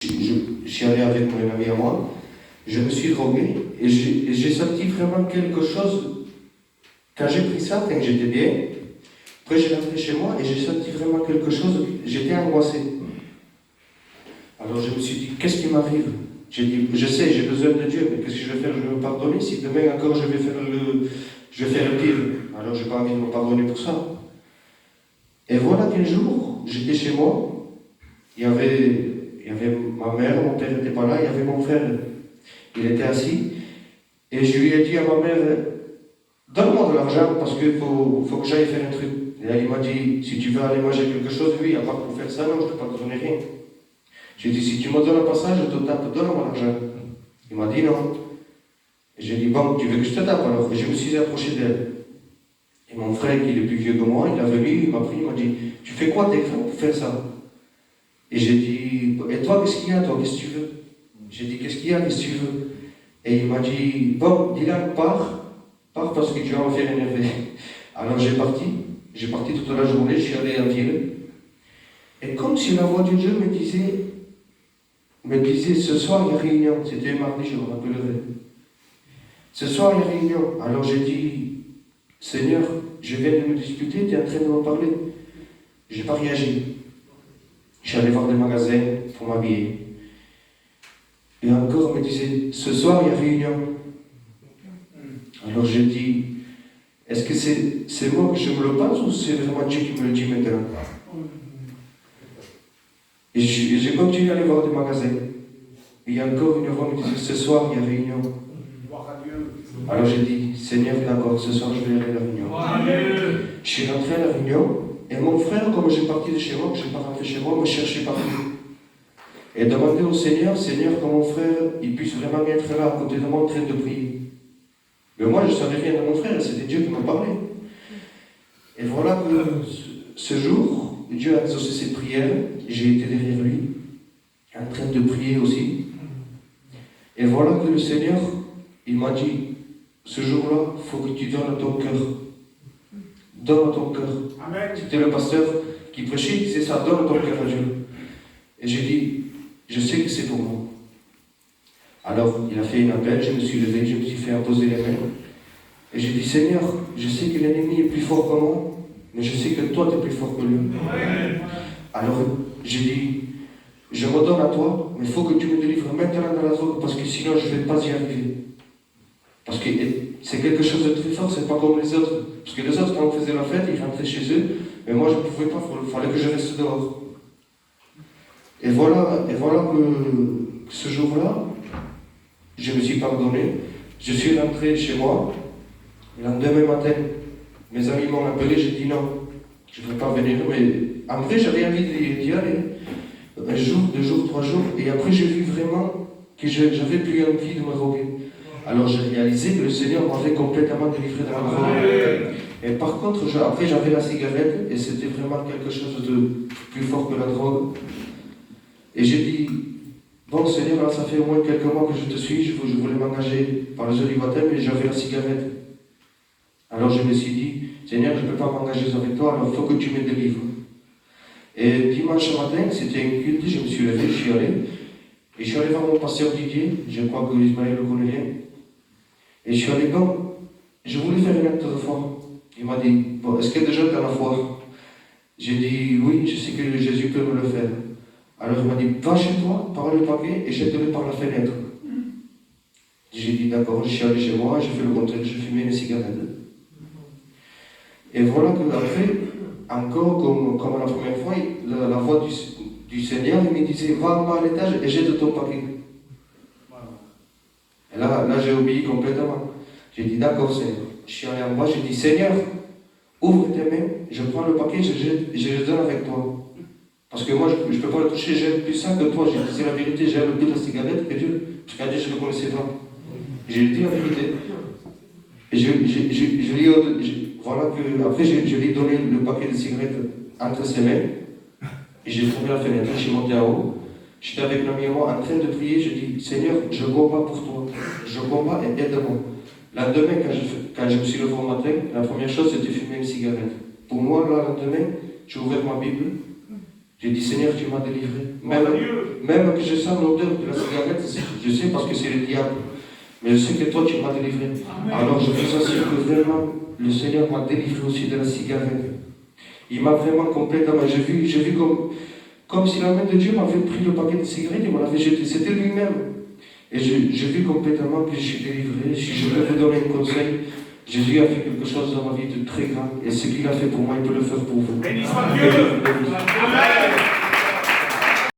Je suis allé avec mon ami à moi, je me suis drogué et j'ai senti vraiment quelque chose. Quand j'ai pris ça, quand j'étais bien, après j'ai rentré chez moi et j'ai senti vraiment quelque chose, j'étais angoissé. Alors je me suis dit, qu'est-ce qui m'arrive? J'ai dit, je sais, j'ai besoin de Dieu, mais qu'est-ce que je vais faire? Je vais me pardonner si demain encore je vais faire le pire. Alors je n'ai pas envie de me pardonner pour ça. Et voilà qu'un jour, j'étais chez moi, il y avait ma mère, mon père n'était pas là, il y avait mon frère, il était assis, et je lui ai dit à ma mère, donne-moi de l'argent parce qu'il faut que j'aille faire un truc. Et elle m'a dit, si tu veux aller manger quelque chose, oui, à part pour faire ça, non, je ne peux pas te donner rien. J'ai dit, si tu me donnes un passage, je te tape, donne-moi l'argent. Il m'a dit non. Et j'ai dit, bon, tu veux que je te tape alors? Et je me suis approché d'elle. Et mon frère, qui est plus vieux que moi, il est venu, il m'a pris, il m'a dit, tu fais quoi t'es pour faire ça? Et j'ai dit, et toi, qu'est-ce qu'il y a, toi, qu'est-ce que tu veux? J'ai dit, qu'est-ce qu'il y a, qu'est-ce que tu veux? Et il m'a dit, bon, Dylan, pars parce que tu vas me faire énerver. Alors j'ai parti toute la journée, je suis allé en ville. Et comme si la voix de Dieu me disait, ce soir il y a réunion, c'était mardi, je me rappellerai. Ce soir il y a réunion. Alors j'ai dit, Seigneur, je viens de me disputer, tu es en train de me parler. Je n'ai pas réagi. Je suis allé voir des magasins pour m'habiller. Et encore, on me disait, ce soir, il y a réunion. Alors j'ai dit, est-ce que c'est moi que je me le pense ou c'est vraiment Dieu qui me le dit maintenant? Et j'ai continué à aller voir des magasins. Et il y a encore une voix qui me disait, ce soir, il y a réunion. Alors j'ai dit, Seigneur, d'accord, ce soir, je vais aller à la réunion. Je suis rentré à la réunion. Et mon frère, comme j'ai parti de chez moi, que je ne suis pas rentré chez moi, me cherchait partout. Et demandait au Seigneur, que mon frère, il puisse vraiment être là, à côté de moi, en train de prier. Mais moi, je ne savais rien de mon frère, c'était Dieu qui me parlait. Et voilà que ce jour, Dieu a exaucé ses prières, j'ai été derrière lui, en train de prier aussi. Et voilà que le Seigneur, il m'a dit, ce jour-là, il faut que tu donnes ton cœur. Donne ton cœur. C'était le pasteur qui prêchait, il disait ça, donne ton cœur à Dieu. Et j'ai dit, je sais que c'est pour moi. Alors, il a fait un appel, je me suis levé, je me suis fait imposer les mains. Et j'ai dit, Seigneur, je sais que l'ennemi est plus fort que moi, mais je sais que toi, tu es plus fort que lui. Alors, j'ai dit, je me donne à toi, mais il faut que tu me délivres maintenant dans la drogue, parce que sinon, je ne vais pas y arriver. Parce que c'est quelque chose de très fort, c'est pas comme les autres. Parce que les autres, quand on faisait la fête, ils rentraient chez eux, mais moi, je ne pouvais pas, il fallait que je reste dehors. Et voilà que ce jour-là, je me suis pardonné, je suis rentré chez moi. Le lendemain matin, mes amis m'ont appelé, j'ai dit non, je ne veux pas venir, mais en vrai j'avais envie d'y aller. Un jour, 2 jours, 3 jours, et après j'ai vu vraiment que j'avais plus envie de me droguer. Alors j'ai réalisé que le Seigneur m'avait complètement délivré de la drogue. Et par contre, après j'avais la cigarette, et c'était vraiment quelque chose de plus fort que la drogue. Et j'ai dit, bon Seigneur, là, ça fait au moins quelques mois que je te suis, je voulais m'engager par le jeu du baptême, et j'avais la cigarette. Alors je me suis dit, Seigneur, je ne peux pas m'engager avec toi, alors il faut que tu me délivres. Et dimanche matin, c'était un culte, je me suis levé, je suis allé. Et je suis allé voir mon pasteur Didier, je crois que Ismaël le connaît bien. Et je suis allé comme, je voulais faire un acte de foi. Il m'a dit, bon, est-ce que déjà tu as la foi? J'ai dit, oui, je sais que Jésus peut me le faire. Alors il m'a dit, va chez toi, prends le paquet et jette-le par la fenêtre. J'ai dit, d'accord, je suis allé chez moi, j'ai fait le contraire, j'ai fumé une cigarette. Et voilà qu'après, encore comme la première fois, la voix du Seigneur, il me disait, va en bas à l'étage et jette ton paquet. Et là j'ai obéi complètement. J'ai dit, d'accord Seigneur. Je suis allé en bas, j'ai dit, Seigneur, ouvre tes mains, je prends le paquet, je le donne avec toi. Parce que moi, je ne peux pas le toucher, j'aime plus ça que toi. J'ai dit, c'est la vérité, j'aime plus la cigarette que Dieu. Parce qu'à Dieu, je ne le connaissais pas. J'ai dit la vérité. Et voilà que, après, je lui ai donné le paquet de cigarettes entre ses mains. Et j'ai trouvé la fenêtre, je suis monté en haut. J'étais avec l'ami et moi en train de prier. Je dis, Seigneur, je combats pour toi. Je combats et aide-moi. Le lendemain, quand je me suis levé au matin, la première chose, c'était fumer une cigarette. Pour moi, là, le lendemain, j'ai ouvert ma Bible. J'ai dit, Seigneur, tu m'as délivré. même que je sens l'odeur de la cigarette, je sais parce que c'est le diable. Mais je sais que toi, tu m'as délivré. Alors je vous assure que vraiment, le Seigneur m'a délivré aussi de la cigarette. Il m'a vraiment complètement... J'ai vu comme si la main de Dieu m'avait pris le paquet de cigarettes et me l'avait jeté. C'était lui-même. Et j'ai vu complètement que je suis délivré. Si je peux vous donner un conseil, Jésus a fait quelque chose dans ma vie de très grand. Et ce qu'il a fait pour moi, il peut le faire pour vous. Béni soit Dieu. Amen.